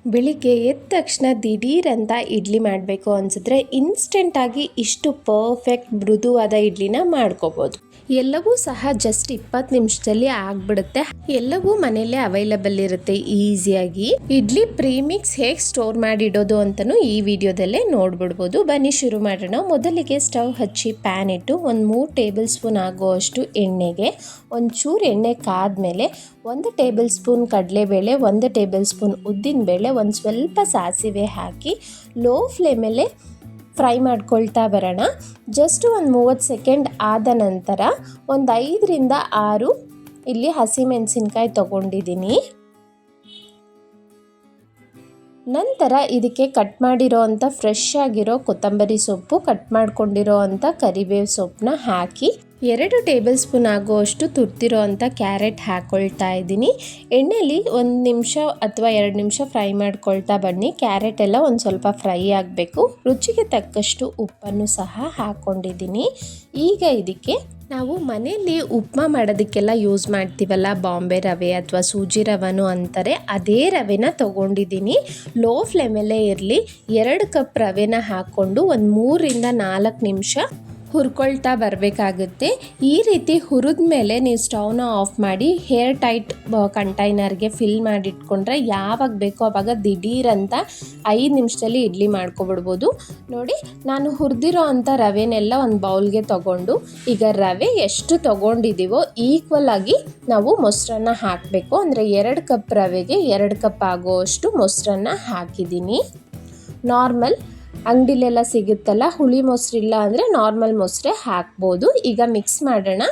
ಬೆಳಿಗ್ಗೆ ಎದ್ದ ತಕ್ಷಣ ದಿಢೀರಂತ ಇಡ್ಲಿ ಮಾಡಬೇಕು ಅನಿಸಿದ್ರೆ ಇನ್ಸ್ಟೆಂಟಾಗಿ ಇಷ್ಟು ಪರ್ಫೆಕ್ಟ್ ಮೃದುವಾದ ಇಡ್ಲಿನ ಮಾಡ್ಕೋಬೋದು. ಎಲ್ಲವೂ ಸಹ ಜಸ್ಟ್ 20 ನಿಮಿಷದಲ್ಲಿ ಆಗಿಬಿಡುತ್ತೆ. ಎಲ್ಲವೂ ಮನೆಯಲ್ಲೇ ಅವೈಲಬಲ್ ಇರುತ್ತೆ ಈಸಿಯಾಗಿ. ಇಡ್ಲಿ ಪ್ರೀಮಿಕ್ಸ್ ಹೇಗೆ ಸ್ಟೋರ್ ಮಾಡಿಡೋದು ಅಂತಲೂ ಈ ವಿಡಿಯೋದಲ್ಲೇ ನೋಡ್ಬಿಡ್ಬೋದು. ಬನ್ನಿ ಶುರು ಮಾಡೋಣ. ಮೊದಲಿಗೆ ಸ್ಟವ್ ಹಚ್ಚಿ ಪ್ಯಾನ್ ಇಟ್ಟು 3 ಟೇಬಲ್ ಸ್ಪೂನ್ ಆಗುವಷ್ಟು ಎಣ್ಣೆಗೆ ಒಂಚೂರು ಎಣ್ಣೆ ಕಾದ್ಮೇಲೆ 1 ಟೇಬಲ್ ಸ್ಪೂನ್ ಕಡಲೆಬೇಳೆ, 1 ಟೇಬಲ್ ಸ್ಪೂನ್ ಉದ್ದಿನಬೇಳೆ, ಒಂದು ಸ್ವಲ್ಪ ಸಾಸಿವೆ ಹಾಕಿ ಲೋ ಫ್ಲೇಮಲ್ಲೇ ಫ್ರೈ ಮಾಡ್ಕೊಳ್ತಾ ಬರೋಣ. ಜಸ್ಟ್ ಒಂದು 30 ಸೆಕೆಂಡ್ ಆದ ನಂತರ ಒಂದು 5ರಿಂದ 6 ಇಲ್ಲಿ ಹಸಿಮೆಣಸಿನ್ಕಾಯಿ ತೊಗೊಂಡಿದ್ದೀನಿ. ನಂತರ ಇದಕ್ಕೆ ಕಟ್ ಮಾಡಿರೋ ಅಂಥ ಫ್ರೆಶ್ ಆಗಿರೋ ಕೊತ್ತಂಬರಿ ಸೊಪ್ಪು, ಕಟ್ ಮಾಡ್ಕೊಂಡಿರೋ ಅಂಥ ಕರಿಬೇವು ಸೊಪ್ಪನ್ನ ಹಾಕಿ 2 ಟೇಬಲ್ ಸ್ಪೂನ್ ಆಗುವಷ್ಟು ತುರ್ತಿರೋ ಅಂಥ ಕ್ಯಾರೆಟ್ ಹಾಕ್ಕೊಳ್ತಾ ಇದ್ದೀನಿ. ಎಣ್ಣೆಯಲ್ಲಿ 1 ನಿಮಿಷ ಅಥವಾ 2 ನಿಮಿಷ ಫ್ರೈ ಮಾಡ್ಕೊಳ್ತಾ ಬನ್ನಿ. ಕ್ಯಾರೆಟ್ ಎಲ್ಲ ಒಂದು ಸ್ವಲ್ಪ ಫ್ರೈ ಆಗಬೇಕು. ರುಚಿಗೆ ತಕ್ಕಷ್ಟು ಉಪ್ಪನ್ನು ಸಹ ಹಾಕ್ಕೊಂಡಿದ್ದೀನಿ. ಈಗ ಇದಕ್ಕೆ ನಾವು ಮನೆಯಲ್ಲಿ ಉಪ್ಮಾ ಮಾಡೋದಕ್ಕೆಲ್ಲ ಯೂಸ್ ಮಾಡ್ತೀವಲ್ಲ, ಬಾಂಬೆ ರವೆ ಅಥವಾ ಸೂಜಿ ರವೆನೂ ಅಂತಾರೆ, ಅದೇ ರವೆನ ತೊಗೊಂಡಿದ್ದೀನಿ. ಲೋ ಫ್ಲೇಮಲ್ಲೇ ಇರಲಿ. 2 ಕಪ್ ರವೆನ ಹಾಕ್ಕೊಂಡು ಒಂದು 3ರಿಂದ 4 ನಿಮಿಷ ಹುರ್ಕೊಳ್ತಾ ಬರಬೇಕಾಗುತ್ತೆ. ಈ ರೀತಿ ಹುರಿದ ಮೇಲೆ ನೀವು ಸ್ಟವ್ನ ಆಫ್ ಮಾಡಿ ಹೇರ್ ಟೈಟ್ ಕಂಟೈನರ್ಗೆ ಫಿಲ್ ಮಾಡಿಟ್ಕೊಂಡ್ರೆ ಯಾವಾಗ ಬೇಕೋ ಆವಾಗ ದಿಢೀರಂತ 5 ನಿಮಿಷದಲ್ಲಿ ಇಡ್ಲಿ ಮಾಡ್ಕೊಬಿಡ್ಬೋದು. ನೋಡಿ, ನಾನು ಹುರಿದಿರೋ ಅಂಥ ರವೆನೆಲ್ಲ ಒಂದು ಬೌಲ್ಗೆ ತೊಗೊಂಡು ಈಗ ರವೆ ಎಷ್ಟು ತೊಗೊಂಡಿದ್ದೀವೋ ಈಕ್ವಲ್ ಆಗಿ ನಾವು ಮೊಸರನ್ನ ಹಾಕಬೇಕು. ಅಂದರೆ 2 ಕಪ್ ರವೆಗೆ 2 ಕಪ್ ಆಗೋಷ್ಟು ಮೊಸರನ್ನ ಹಾಕಿದ್ದೀನಿ. ನಾರ್ಮಲ್ ಅಂಗಡಿಲೆಲ್ಲ ಸಿಗುತ್ತಲ್ಲ, ಹುಳಿ ಮೊಸರಿಲ್ಲ ಅಂದರೆ ನಾರ್ಮಲ್ ಮೊಸರೇ ಹಾಕ್ಬೋದು. ಈಗ ಮಿಕ್ಸ್ ಮಾಡೋಣ.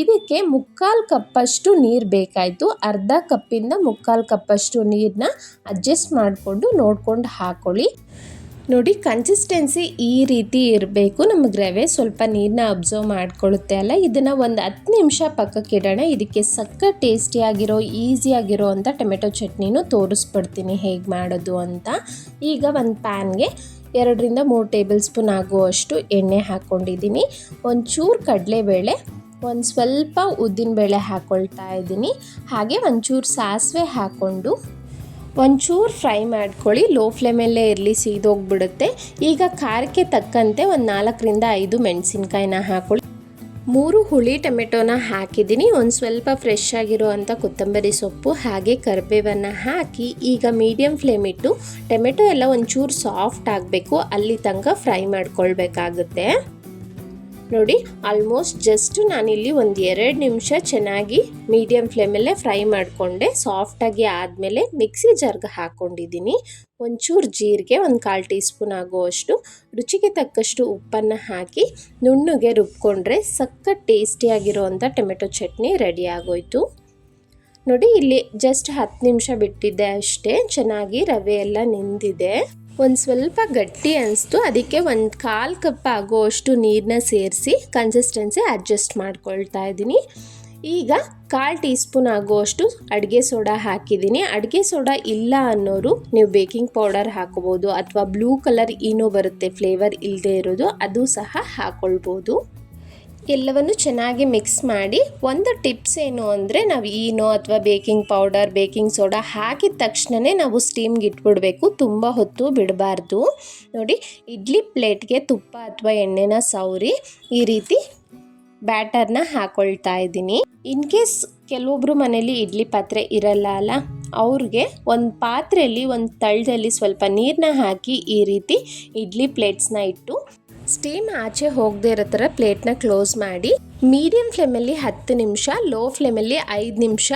ಇದಕ್ಕೆ 3/4 ಕಪ್ಪಷ್ಟು ನೀರು ಬೇಕಾಯಿತು. ಅರ್ಧ ಕಪ್ಪಿಂದ 3/4 ಕಪ್ಪಷ್ಟು ನೀರನ್ನ ಅಡ್ಜಸ್ಟ್ ಮಾಡಿಕೊಂಡು ನೋಡ್ಕೊಂಡು ಹಾಕ್ಕೊಳ್ಳಿ. ನೋಡಿ, ಕನ್ಸಿಸ್ಟೆನ್ಸಿ ಈ ರೀತಿ ಇರಬೇಕು. ನಮಗೆ ರವೆ ಸ್ವಲ್ಪ ನೀರನ್ನ ಅಬ್ಸರ್ವ್ ಮಾಡ್ಕೊಳ್ಳುತ್ತೆ ಅಲ್ಲ. ಇದನ್ನು ಒಂದು 10 ನಿಮಿಷ ಪಕ್ಕಕ್ಕೆ ಇಡೋಣ. ಇದಕ್ಕೆ ಸಕ್ಕ ಟೇಸ್ಟಿಯಾಗಿರೋ ಈಸಿಯಾಗಿರೋ ಅಂಥ ಟೊಮೆಟೊ ಚಟ್ನಿನೂ ತೋರಿಸ್ಬಿಡ್ತೀನಿ ಹೇಗೆ ಮಾಡೋದು ಅಂತ. ಈಗ ಒಂದು ಪ್ಯಾನ್ಗೆ 2ರಿಂದ 3 ಟೇಬಲ್ ಸ್ಪೂನ್ ಆಗುವಷ್ಟು ಎಣ್ಣೆ ಹಾಕ್ಕೊಂಡಿದ್ದೀನಿ. ಒಂಚೂರು ಕಡಲೆಬೇಳೆ, ಒಂದು ಸ್ವಲ್ಪ ಉದ್ದಿನಬೇಳೆ ಹಾಕ್ಕೊಳ್ತಾ ಇದ್ದೀನಿ. ಹಾಗೆ ಒಂಚೂರು ಸಾಸಿವೆ ಹಾಕ್ಕೊಂಡು ಒಂಚೂರು ಫ್ರೈ ಮಾಡ್ಕೊಳ್ಳಿ. ಲೋ ಫ್ಲೇಮಲ್ಲೇ ಇರಲಿ, ಸೀದೋಗ್ಬಿಡುತ್ತೆ. ಈಗ ಖಾರಕ್ಕೆ ತಕ್ಕಂತೆ ಒಂದು 4ರಿಂದ 5 ಮೆಣಸಿನ್ಕಾಯಿನ ಹಾಕ್ಕೊಳ್ಳಿ. 3 ಹುಳಿ ಟೊಮೆಟೊನ ಹಾಕಿದ್ದೀನಿ. ಒಂದು ಸ್ವಲ್ಪ ಫ್ರೆಶ್ ಆಗಿರೋ ಅಂಥ ಕೊತ್ತಂಬರಿ ಸೊಪ್ಪು ಹಾಗೆ ಕರಿಬೇವನ್ನು ಹಾಕಿ ಈಗ ಮೀಡಿಯಮ್ ಫ್ಲೇಮ್ ಇಟ್ಟು ಟೊಮೆಟೊ ಎಲ್ಲ ಒಂಚೂರು ಸಾಫ್ಟ್ ಆಗಬೇಕು, ಅಲ್ಲಿ ತನಕ ಫ್ರೈ ಮಾಡ್ಕೊಳ್ಬೇಕಾಗುತ್ತೆ. ನೋಡಿ, ಆಲ್ಮೋಸ್ಟ್ ಜಸ್ಟ್ ನಾನಿಲ್ಲಿ ಒಂದು 2 ನಿಮಿಷ ಚೆನ್ನಾಗಿ ಮೀಡಿಯಮ್ ಫ್ಲೇಮಲ್ಲೇ ಫ್ರೈ ಮಾಡಿಕೊಂಡೆ. ಸಾಫ್ಟಾಗಿ ಆದಮೇಲೆ ಮಿಕ್ಸಿ ಜಾರ್ಗೆ ಹಾಕ್ಕೊಂಡಿದ್ದೀನಿ. ಒಂಚೂರು ಜೀರಿಗೆ, 1/4 ಟೀ ಸ್ಪೂನ್ ಆಗುವಷ್ಟು, ರುಚಿಗೆ ತಕ್ಕಷ್ಟು ಉಪ್ಪನ್ನು ಹಾಕಿ ನುಣ್ಣಗೆ ರುಬ್ಕೊಂಡ್ರೆ ಸಕ್ಕ ಟೇಸ್ಟಿಯಾಗಿರೋವಂಥ ಟೊಮೆಟೊ ಚಟ್ನಿ ರೆಡಿ ಆಗೋಯ್ತು. ನೋಡಿ, ಇಲ್ಲಿ ಜಸ್ಟ್ 10 ನಿಮಿಷ ಬಿಟ್ಟಿದ್ದೆ ಅಷ್ಟೇ. ಚೆನ್ನಾಗಿ ರವೆ ಎಲ್ಲ ನೆಂದಿದೆ. ಒಂದು ಸ್ವಲ್ಪ ಗಟ್ಟಿ ಅನಿಸ್ತು. ಅದಕ್ಕೆ 1/4 ಕಪ್ ಆಗೋಷ್ಟು ನೀರನ್ನ ಸೇರಿಸಿ ಕನ್ಸಿಸ್ಟೆನ್ಸಿ ಅಡ್ಜಸ್ಟ್ ಮಾಡ್ಕೊಳ್ತಾ ಇದ್ದೀನಿ. ಈಗ 1/4 ಟೀ ಸ್ಪೂನ್ ಆಗುವಷ್ಟು ಅಡುಗೆ ಸೋಡಾ ಹಾಕಿದ್ದೀನಿ. ಅಡುಗೆ ಸೋಡಾ ಇಲ್ಲ ಅನ್ನೋರು ನೀವು ಬೇಕಿಂಗ್ ಪೌಡರ್ ಹಾಕೋಬೋದು, ಅಥವಾ ಬ್ಲೂ ಕಲರ್ ಈನೋ ಬರುತ್ತೆ ಫ್ಲೇವರ್ ಇಲ್ಲದೆ ಇರೋದು, ಅದು ಸಹ ಹಾಕ್ಕೊಳ್ಬೋದು. ಎಲ್ಲವನ್ನು ಚೆನ್ನಾಗಿ ಮಿಕ್ಸ್ ಮಾಡಿ, ಒಂದು ಟಿಪ್ಸ್ ಏನು ಅಂದರೆ ನಾವು ಈನೋ ಅಥವಾ ಬೇಕಿಂಗ್ ಪೌಡರ್, ಬೇಕಿಂಗ್ ಸೋಡಾ ಹಾಕಿದ ತಕ್ಷಣವೇ ನಾವು ಸ್ಟೀಮ್ಗೆ ಇಟ್ಬಿಡಬೇಕು, ತುಂಬ ಹೊತ್ತು ಬಿಡಬಾರ್ದು. ನೋಡಿ, ಇಡ್ಲಿ ಪ್ಲೇಟ್ಗೆ ತುಪ್ಪ ಅಥವಾ ಎಣ್ಣೆನ ಸವರಿ ಈ ರೀತಿ ಬ್ಯಾಟರ್ನ ಹಾಕ್ಕೊಳ್ತಾ ಇದ್ದೀನಿ. ಇನ್ ಕೇಸ್ ಕೆಲವೊಬ್ಬರು ಮನೇಲಿ ಇಡ್ಲಿ ಪಾತ್ರೆ ಇರಲ್ಲ ಅಲ್ಲ, ಅವ್ರಿಗೆ ಒಂದು ಪಾತ್ರೆಯಲ್ಲಿ ಒಂದು ತಳದಲ್ಲಿ ಸ್ವಲ್ಪ ನೀರನ್ನ ಹಾಕಿ ಈ ರೀತಿ ಇಡ್ಲಿ ಪ್ಲೇಟ್ಸ್ನ ಇಟ್ಟು ಸ್ಟೀಮ್ ಆಚೆ ಹೋಗದೆ ಇರೋ ಥರ ಪ್ಲೇಟ್ನ ಕ್ಲೋಸ್ ಮಾಡಿ ಮೀಡಿಯಮ್ ಫ್ಲೇಮಲ್ಲಿ 10 ನಿಮಿಷ, ಲೋ ಫ್ಲೇಮಲ್ಲಿ 5 ನಿಮಿಷ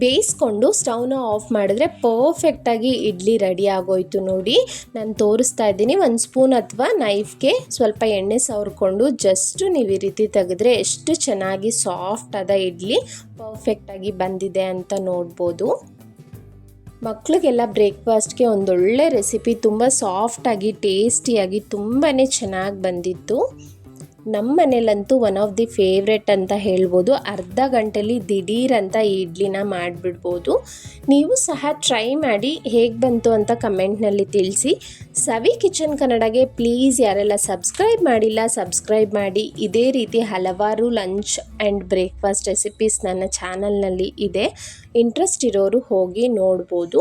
ಬೇಯಿಸ್ಕೊಂಡು ಸ್ಟವ್ನ ಆಫ್ ಮಾಡಿದ್ರೆ ಪರ್ಫೆಕ್ಟಾಗಿ ಇಡ್ಲಿ ರೆಡಿ ಆಗೋಯ್ತು. ನೋಡಿ, ನಾನು ತೋರಿಸ್ತಾ ಇದ್ದೀನಿ. 1 ಸ್ಪೂನ್ ಅಥವಾ ನೈಫ್ಗೆ ಸ್ವಲ್ಪ ಎಣ್ಣೆ ಸವರ್ಕೊಂಡು ಜಸ್ಟ್ ನೀವು ಈ ರೀತಿ ತೆಗೆದ್ರೆ ಎಷ್ಟು ಚೆನ್ನಾಗಿ ಸಾಫ್ಟ್ ಆದ ಇಡ್ಲಿ ಪರ್ಫೆಕ್ಟಾಗಿ ಬಂದಿದೆ ಅಂತ ನೋಡ್ಬೋದು. ಮಕ್ಕಳಿಗೆಲ್ಲ ಬ್ರೇಕ್ಫಾಸ್ಟ್ಗೆ ಒಂದೊಳ್ಳೆ ರೆಸಿಪಿ, ತುಂಬ ಸಾಫ್ಟಾಗಿ ಟೇಸ್ಟಿಯಾಗಿ ತುಂಬಾ ಚೆನ್ನಾಗಿ ಬಂದಿತ್ತು. ನಮ್ಮ ಮನೇಲಂತೂ ಒನ್ ಆಫ್ ದಿ ಫೇವ್ರೆಟ್ ಅಂತ ಹೇಳ್ಬೋದು. ಅರ್ಧ ಗಂಟೆಲಿ ದಿಢೀರ್ ಅಂತ ಈ ಇಡ್ಲಿನ ಮಾಡಿಬಿಡ್ಬೋದು. ನೀವು ಸಹ ಟ್ರೈ ಮಾಡಿ ಹೇಗೆ ಬಂತು ಅಂತ ಕಮೆಂಟ್ನಲ್ಲಿ ತಿಳಿಸಿ. ಸವಿ ಕಿಚನ್ ಕನ್ನಡಗೆ ಪ್ಲೀಸ್ ಯಾರೆಲ್ಲ ಸಬ್ಸ್ಕ್ರೈಬ್ ಮಾಡಿಲ್ಲ ಸಬ್ಸ್ಕ್ರೈಬ್ ಮಾಡಿ. ಇದೇ ರೀತಿ ಹಲವಾರು ಲಂಚ್ ಆ್ಯಂಡ್ ಬ್ರೇಕ್ಫಾಸ್ಟ್ ರೆಸಿಪೀಸ್ ನನ್ನ ಚಾನಲ್ನಲ್ಲಿ ಇದೆ. ಇಂಟ್ರೆಸ್ಟ್ ಇರೋರು ಹೋಗಿ ನೋಡ್ಬೋದು.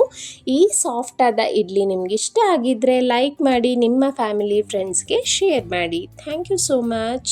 ಈ ಸಾಫ್ಟಾದ ಇಡ್ಲಿ ನಿಮ್ಗೆ ಇಷ್ಟ ಆಗಿದ್ದರೆ ಲೈಕ್ ಮಾಡಿ, ನಿಮ್ಮ ಫ್ಯಾಮಿಲಿ ಫ್ರೆಂಡ್ಸ್ಗೆ ಶೇರ್ ಮಾಡಿ. Thank you so much.